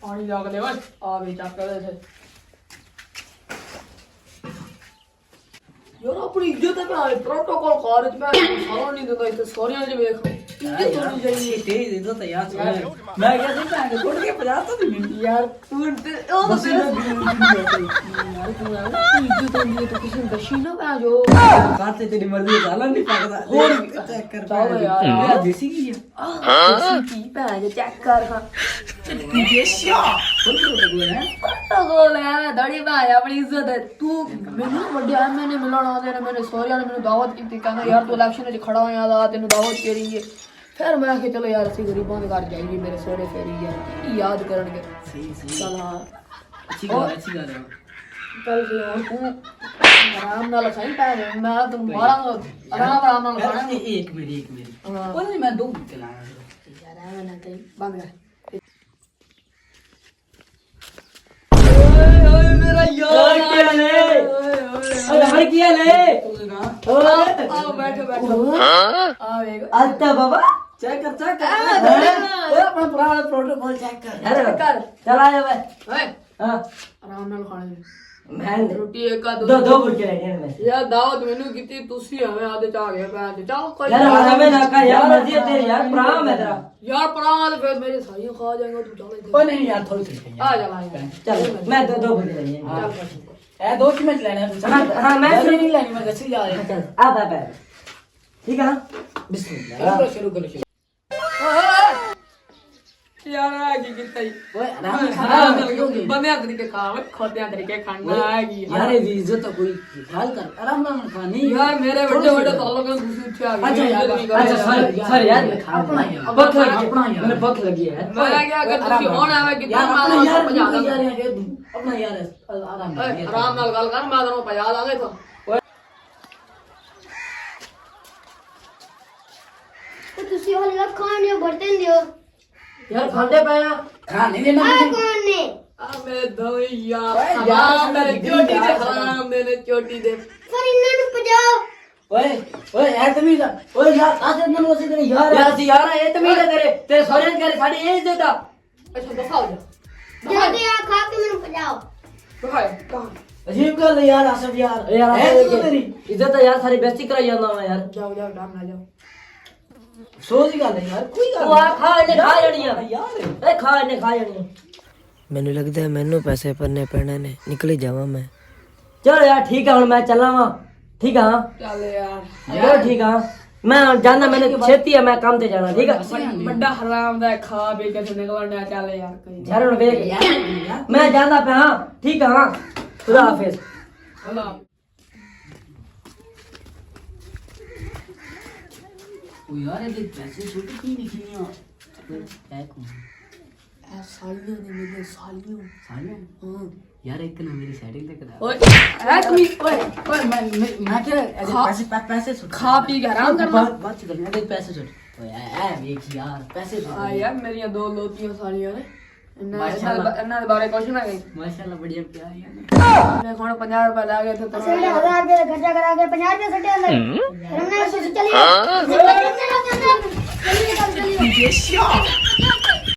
ਪਾਣੀ ਲਾ ਕੇ ਦੇ ਓਏ ਆ ਵੀ ਚੱਕ ਦੇ ਇੱਥੇ ਯਾਰ ਆਪਣੀ ਇੱਜ਼ਤ ਹੈ ਭਾਵੇਂ ਪ੍ਰੋਟੋਕਾਲ ਕਾਲਜ ਮੈਂ ਸਾਰਾ ਨਹੀਂ ਦਿੰਦਾ ਇੱਥੇ ਸੋਹਰਿਆਂ 'ਚ ਵੇਖ ਇੱਜ਼ਤ ਹੋਣੀ ਚਾਹੀਦੀ ਤੇਰੀ ਇੱਜ਼ਤ ਤਾਂ ਯਾਰ ਮੈਂ ਕਿਹਾ ਸੀ ਭੈਣ ਕੋਲ ਕੇ 50 ਤਾਂ ਨਹੀਂ ਯਾਰ ਤੂੰ ਤੇ ਉਹ ਤਾਂ ਯਾਰ ਤੂੰ ਇੱਜ਼ਤ ਹੁੰਦੀ ਹੈ ਤੂੰ ਕਿਸੇ ਨੂੰ ਦੱਸੀ ਨਾ ਪੈ ਜੋ ਕਾਤੇ ਤੇਰੀ ਮਰਜ਼ੀ ਚੱਲਣ ਨਹੀਂ ਪਕਦਾ ਹੋਰ ਚੈੱਕ ਕਰ ਚੱਲ ਯਾਰ ਇਹ ਦੇਸੀ ਕੀ ਆ ਦੇਸੀ ਕੀ ਭੈਣ ਜੋ ਚੈੱਕ ਕਰ ਖਾਂ ਦੇਸ਼ਾ ਪ੍ਰੋਟੋਕਾਲ ਹੈ ਦੜੀ ਭਾਈ ਆਪਣੀ ਇੱਜ਼ਤ ਹੈ ਤੂੰ ਮੈਨੂੰ ਵੱਡੇ ਐਮਏ ਨੇ ਮਿਲਣ ਆਉਂਦੇ ਨੇ ਮੇਰੇ ਸਹੁਰਿਆਂ ਨੇ ਮੈਨੂੰ ਦਾਵਤ ਕੀਤੀ ਕਹਿੰਦਾ ਯਾਰ ਤੂੰ ਇਲੈਕਸ਼ਨ ਵਿੱਚ ਖੜਾ ਹੋਇਆ ਦਾ ਤੈਨੂੰ ਦਾਵਤ ਕਰੀ ਹੈ ਫਿਰ ਮੈਂ ਆਖਿਆ ਚਲੋ ਯਾਰ ਅਸੀਂ ਗਰੀਬਾਂ ਦੇ ਘਰ ਜਾਈਏ ਮੇਰੇ ਸਹੁਰੇ ਫੇਰੀ ਯਾਰ ਕੀ ਯਾਦ ਕਰਨਗੇ ਸਹੀ ਚਲ ਹਾਂ ਅੱਛੀ ਗੱਲ ਹੈ ਚੱਲ ਜੀ ਹੁਣ ਤੂੰ ਆਰਾਮ ਨਾਲ ਖਾਈ ਪੈ ਮੈਂ ਤੈਨੂੰ ਮਾਰਾਂਗਾ ਆਰਾਮ ਨਾਲ ਖਾਣਾ ਇੱਕ ਮੇਰੀ ਹਾਂ। ਉਹ ਨਹੀਂ ਮੈਂ ਦੋ ਬੁੱਕੇ ਲਾਇਆ ਯਾਰ ਐਵੇਂ ਨਾ ਕਹੀਂ ਬੰਦ ਕਰ ਓਏ ਮੇਰਾ ਯਾਰ ਕੀ ਹਾਲ ਹੈ? ਓਏ ਹਰ ਕੀ ਲੈ ਆ ਬੈਠੋ ਆ ਵੇਖ ਅੱਤਾ ਬਾਬਾ ਚੈੱਕ ਕਰ ਓਏ ਆਪਣਾ ਪੁਰਾਣਾ ਪ੍ਰੋਟੋਕਾਲ ਚੈੱਕ ਕਰ ਕਰ ਚਲ ਆ ਜਾ ਵੇ ਓਏ ਹਾਂ ਆਰਾਮ ਨਾਲ ਖਾਣੇ ਮੈਂ ਰੋਟੀ ਇੱਕ ਆ ਦੋ ਬੁੱਕੇ ਲੈਣੇ ਮੈਂ ਯਾਰ ਦਾਵਤ ਮੈਨੂੰ ਕੀਤੀ ਤੁਸੀਂ ਐਵੇਂ ਆਦੇ ਚ ਆ ਗਏ ਭੈਣ ਤੇ ਚੱਲ ਕੋਈ ਯਾਰ ਹਵੇਂ ਨਾ ਕਰ ਯਾਰ ਮਰਜ਼ੀ ਹੈ ਤੇਰੀ ਯਾਰ ਭਰਾ ਮੈਂ ਤੇਰਾ ਯਾਰ ਪ੍ਰਾਣ ਫਿਰ ਮੇਰੇ ਸਾਰੀਆਂ ਖਾ ਜਾਏਗਾ ਤੂੰ ਚੱਲ ਇੱਥੇ ਉਹ ਨਹੀਂ ਯਾਰ ਥੋੜੀ ਥੋੜੀ ਆ ਜਾ ਲਾ ਚੱਲ ਮੈਂ ਦੋ ਬੁੱਕੇ ਲੈਣੇ ਚੱਲ ਇਹ ਦੋ ਕਿ ਮੈਂ ਲੈਣੇ ਹਾਂ ਮੈਂ ਨਹੀਂ ਲੈਣੀ ਮੈਂ ਗੱਛੀ ਜਾ ਰਿਹਾ ਚੱਲ ਆ ਬੈ ਠੀਕ ਹੈ ਬਿਸਮਿਲ੍ਲਾ ਸ਼ੁਰੂ ਕਰੋ ਯਾਰ ਆ ਕੀ ਕੀਤਾ ਈ ਓਏ ਆਰਾਮ ਨਾਲ ਬੰਦਿਆਂ ਤਰੀਕੇ ਖਾਵੇ ਖੋਤਿਆਂ ਤਰੀਕੇ ਖਾਣਾ ਆ ਗਈ ਯਾਰ ਇਹ ਇੱਜ਼ਤ ਤਾਂ ਕੋਈ ਹਾਲ ਕਰ ਆਰਾਮ ਨਾਲ ਖਾ ਨਹੀਂ ਯਾਰ ਮੇਰੇ ਵੱਡੇ ਵੱਡੇ ਤਾਲੁਕ ਨੂੰ ਤੁਸੀਂ ਉੱਥੇ ਆ ਗਏ ਅੱਛਾ ਯਾਰ ਅੱਛਾ ਸਰ ਯਾਰ ਆਪਣਾ ਯਾਰ ਭੁੱਖ ਲੱਗੀ ਆਪਣਾ ਯਾਰ ਮੈਨੂੰ ਭੁੱਖ ਲੱਗੀ ਹੈ ਮੈਂ ਕਿਹਾ ਅਗਰ ਤੁਸੀਂ ਹੁਣ ਆਵੇ ਕਿ ਯਾਰ ਮੈਂ ਆਪਣਾ ਯਾਰ ਭਜਾ ਦਾਂਗਾ ਆਪਣਾ ਯਾਰ ਆਰਾਮ ਨਾਲ ਆਰਾਮ ਨਾਲ ਗੱਲ ਕਰ ਮੈਂ ਤੈਨੂੰ ਭਜਾ ਦਾਂਗਾ ਇਥੋਂ तो तुसी वाली का खाने बर्तन दियो यार खाने पाया खा नहीं देना आ कौन ने ਆ ਮੇਰੇ ਦੋਈ ਯਾਰ ਓਏ ਯਾਰ, ਹਰਾਮ ਮੇਰੇ ਮੇਰੀ ਚੋਟੀ ਦੇ ਯਾਰ। ਹਰਾਮ ਮੇਰੇ ਚੋਟੀ ਦੇ पर इन्ना नु पजाओ ओए ओए यार तुम ओए यार आते दिन वो से तेरे यार यार सी यार ये तुम ही तेरे सोरे करे साडी ये इज्जत आ ਅੱਛਾ ਦਿਖਾਓ ਜਾ जल्दी आ खा के मेनू पजाओ ਦਿਖਾਓ ਕਹਾਂ अजीब गल है यार आसफ यार यार तेरी इज्जत है यार सारी बेइज्जती कराई जांदा मैं यार ਜਾਓ ਜਾਓ ਡਾਮ ਨਾ ਜਾਓ सोच गल है यार कोई गल ਤੂੰ ਆ ਖਾ ਇਹਨੇ ਖਾ ਜਾਣੀਆਂ यार ਇਹ ਖਾ ਇਹਨੇ ਖਾ ਜਾਣੀਆਂ ਮੈਨੂੰ ਲੱਗਦਾ ਹੈ ਮੈਨੂੰ ਪੈਸੇ ਭਰਨੇ ਪੈਣੇ ਨੇ ਨਿਕਲ ਜਾਵਾਂ ਮੈਂ। ਚਲ ਯਾਰ ਠੀਕ ਆ ਹੁਣ ਮੈਂ ਚੱਲਾਂ ਵਾਂ ਠੀਕ ਆ ਚੱਲ ਯਾਰ ਯਾਰ ਠੀਕ ਆ ਮੈਂ ਹੁਣ ਜਾਣਾ ਮੈਨੂੰ ਛੇਤੀ ਆ ਮੈਂ ਕੰਮ ਤੇ ਜਾਣਾ ਠੀਕ ਆ ਵੱਡਾ ਹਰਾਮ ਦਾ ਖਾ ਪੀ ਕੇ ਤੇ ਨਿਕਲਣਾ ਚੱਲ ਯਾਰ ਕਹੀਂ ਯਾਰ ਹੁਣ ਵੇਖ ਮੈਂ ਜਾਂਦਾ ਪਿਆ ਹਾਂ ਠੀਕ ਆ ਖੁਦਾ ਹਾਫਿਜ਼ ਹਲਾ ओ यार ये पैसे छोटे की निकलियां है कौन ਐ ਸਾਲੀਆਂ ਨੇ ਮੇਰੇ ਸਾਲੀਆਂ साले हां यार एक ना मेरी सेटिंग तक करा ਓਏ ਐ ਕਮੀ ਓਏ ओए मैं क्या पैसे पैसे छोड़ ਖਾ ਪੀ ਕੇ ਆਰਾਮ ਕਰਨਾ बात कर मैं पैसे छोड़ ओए ए देख यार पैसे छोड़ ਆ ਯਾਰ ਮੇਰੀਆਂ ਦੋ ਲੋਤੀਆਂ ਸਾਲੀਆਂ ਨੇ ਮਾਸ਼ਾਅੱਲਾ। ਇਹਨਾਂ ਦੇ ਬਾਰੇ ਕੁਛ ਨਾ ਕਹੀਂ माशाल्लाह बढ़िया प्यार यार ਮੈਂ ਹੁਣ 50 ਰੁਪਏ ਲਾ ਕੇ ਤੇ असल में 1000 रुपए खर्चा करा के 50 रुपए सटे अंदर हमने चलिए चलिए चलिए